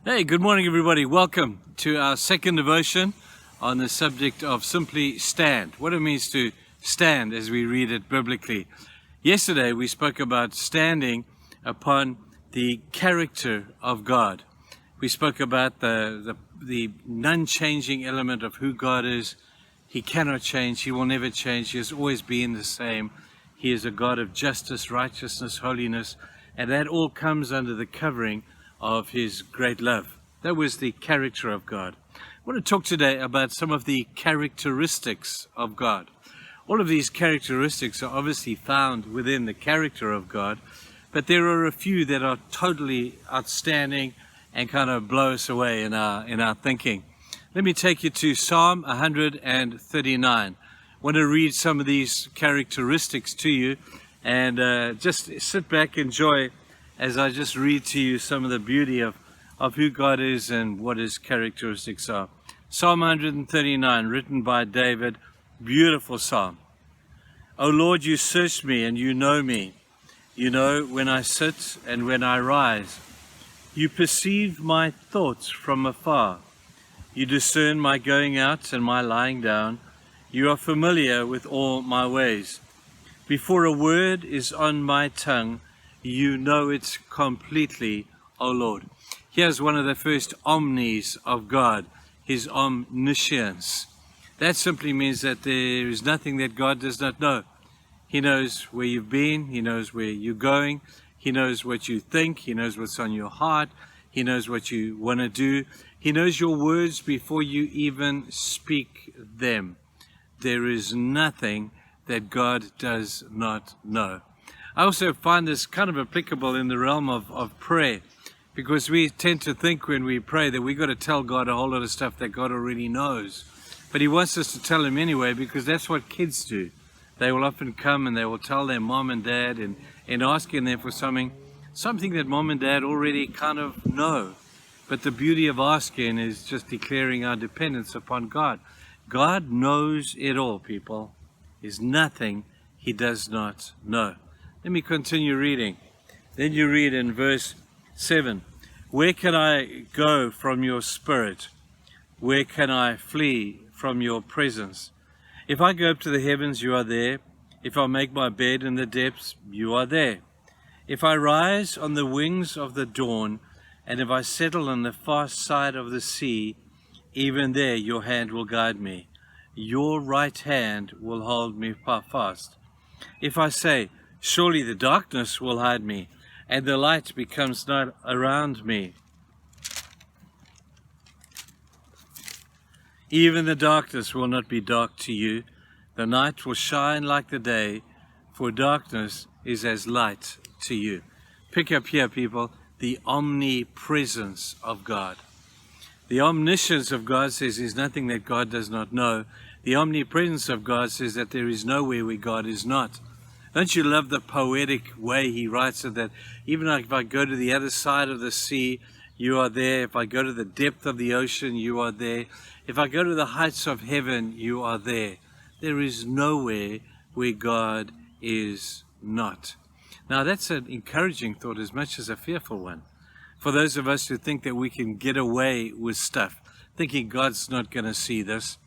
Hey, good morning, everybody. Welcome to our second devotion on the subject of simply stand. What it means to stand as we read it biblically. Yesterday, we spoke about standing upon the character of God. We spoke about the non-changing element of who God is. He cannot change. He will never change. He has always been the same. He is a God of justice, righteousness, holiness, and that all comes under the covering of His great love. That was the character of God. I want to talk today about some of the characteristics of God. All of these characteristics are obviously found within the character of God, but there are a few that are totally outstanding and kind of blow us away in our thinking. Let me take you to Psalm 139. I want to read some of these characteristics to you and just sit back, enjoy as I just read to you some of the beauty of who God is and what His characteristics are. Psalm 139, written by David, beautiful psalm. O Lord, you search me and you know me. You know when I sit and when I rise. You perceive my thoughts from afar. You discern my going out and my lying down. You are familiar with all my ways. Before a word is on my tongue, you know it completely, O Lord. Here's one of the first omnis of God, His omniscience. That simply means that there is nothing that God does not know. He knows where you've been. He knows where you're going. He knows what you think. He knows what's on your heart. He knows what you want to do. He knows your words before you even speak them. There is nothing that God does not know. I also find this kind of applicable in the realm of prayer, because we tend to think when we pray that we've got to tell God a whole lot of stuff that God already knows. But He wants us to tell Him anyway, because that's what kids do. They will often come and they will tell their mom and dad and asking them for something that mom and dad already kind of know. But the beauty of asking is just declaring our dependence upon God. God knows it all, people. There's nothing He does not know. Let me continue reading. Then you read in verse 7, where can I go from your spirit? Where can I flee from your presence? If I go up to the heavens, you are there. If I make my bed in the depths, you are there. If I rise on the wings of the dawn, and if I settle on the far side of the sea, even there your hand will guide me. Your right hand will hold me fast. If I say, surely the darkness will hide me, and the light becomes not around me. Even the darkness will not be dark to you. The night will shine like the day, for darkness is as light to you. Pick up here, people, the omnipresence of God. The omniscience of God says there's nothing that God does not know. The omnipresence of God says that there is nowhere where God is not. Don't you love the poetic way he writes it, that even if I go to the other side of the sea, you are there. If I go to the depth of the ocean, you are there. If I go to the heights of heaven, you are there. There is nowhere where God is not. Now that's an encouraging thought as much as a fearful one. For those of us who think that we can get away with stuff, thinking God's not going to see this,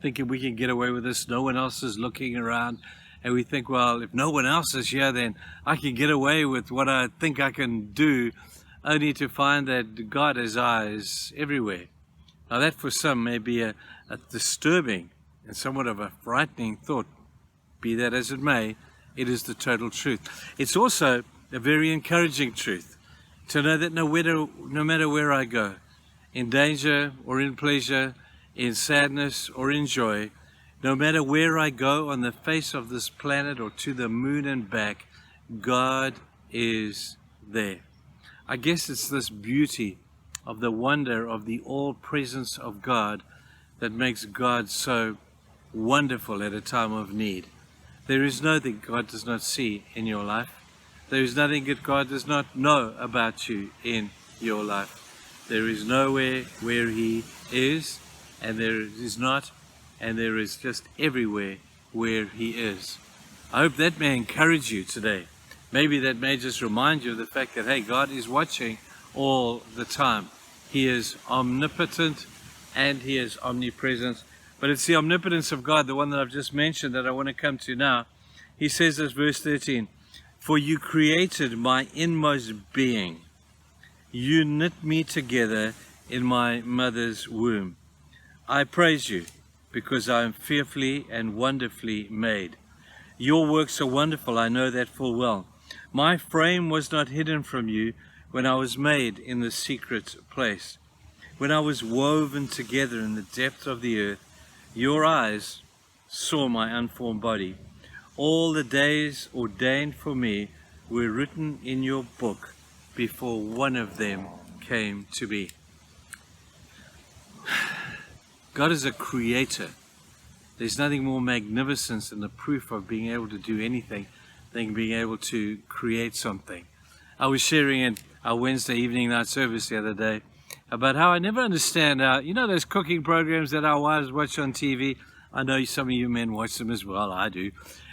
thinking we can get away with this, no one else is looking around, and we think, well, if no one else is here, then I can get away with what I think I can do, only to find that God has eyes everywhere. Now that for some may be a disturbing and somewhat of a frightening thought. Be that as it may, it is the total truth. It's also a very encouraging truth to know that no matter where I go, in danger or in pleasure, in sadness or in joy, no matter where I go on the face of this planet or to the moon and back, God is there. I guess it's this beauty of the wonder of the all-presence of God that makes God so wonderful at a time of need. There is nothing God does not see in your life. There is nothing that God does not know about you in your life. There is nowhere where He is, and there is not, and there is just everywhere where He is. I hope that may encourage you today. Maybe that may just remind you of the fact that, hey, God is watching all the time. He is omnipotent and He is omnipresent. But it's the omnipotence of God, the one that I've just mentioned, that I want to come to now. He says this, verse 13, "For you created my inmost being. You knit me together in my mother's womb. I praise you because I am fearfully and wonderfully made. Your works are wonderful, I know that full well. My frame was not hidden from you when I was made in the secret place. When I was woven together in the depth of the earth, your eyes saw my unformed body. All the days ordained for me were written in your book before one of them came to be." God is a creator. There's nothing more magnificent than the proof of being able to do anything than being able to create something. I was sharing in our Wednesday evening night service the other day about how I never understand how, those cooking programs that our wives watch on TV. I know some of you men watch them as well, I do.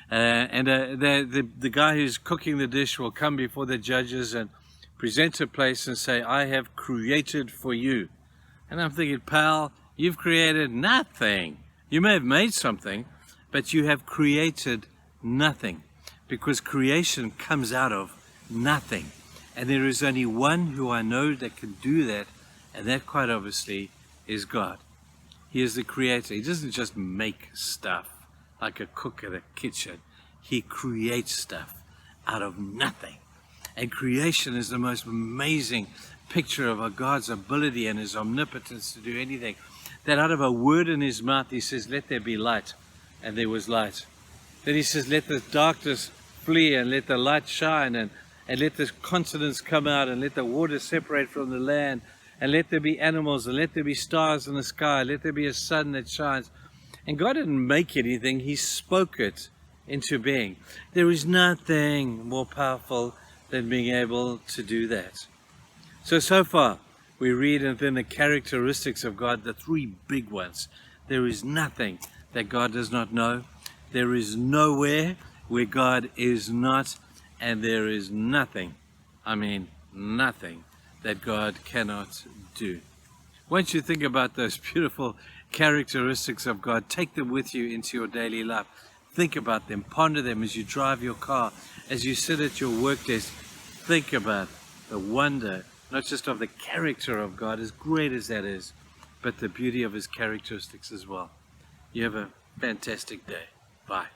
The guy who's cooking the dish will come before the judges and present a place and say, "I have created for you." And I'm thinking, pal, you've created nothing. You may have made something, but you have created nothing, because creation comes out of nothing. And there is only one who I know that can do that, and that quite obviously is God. He is the creator. He doesn't just make stuff like a cook in a kitchen. He creates stuff out of nothing. And creation is the most amazing picture of a God's ability and His omnipotence to do anything. That out of a word in His mouth, He says, "Let there be light," and there was light. Then He says, "Let the darkness flee and let the light shine, and let the continents come out, and let the water separate from the land, and let there be animals, and let there be stars in the sky, let there be a sun that shines." And God didn't make anything, He spoke it into being. There is nothing more powerful than being able to do that. So far, we read within the characteristics of God, the three big ones. There is nothing that God does not know. There is nowhere where God is not. And there is nothing, nothing, that God cannot do. Once you think about those beautiful characteristics of God, take them with you into your daily life. Think about them, ponder them as you drive your car, as you sit at your work desk. Think about the wonder, not just of the character of God, as great as that is, but the beauty of His characteristics as well. You have a fantastic day. Bye.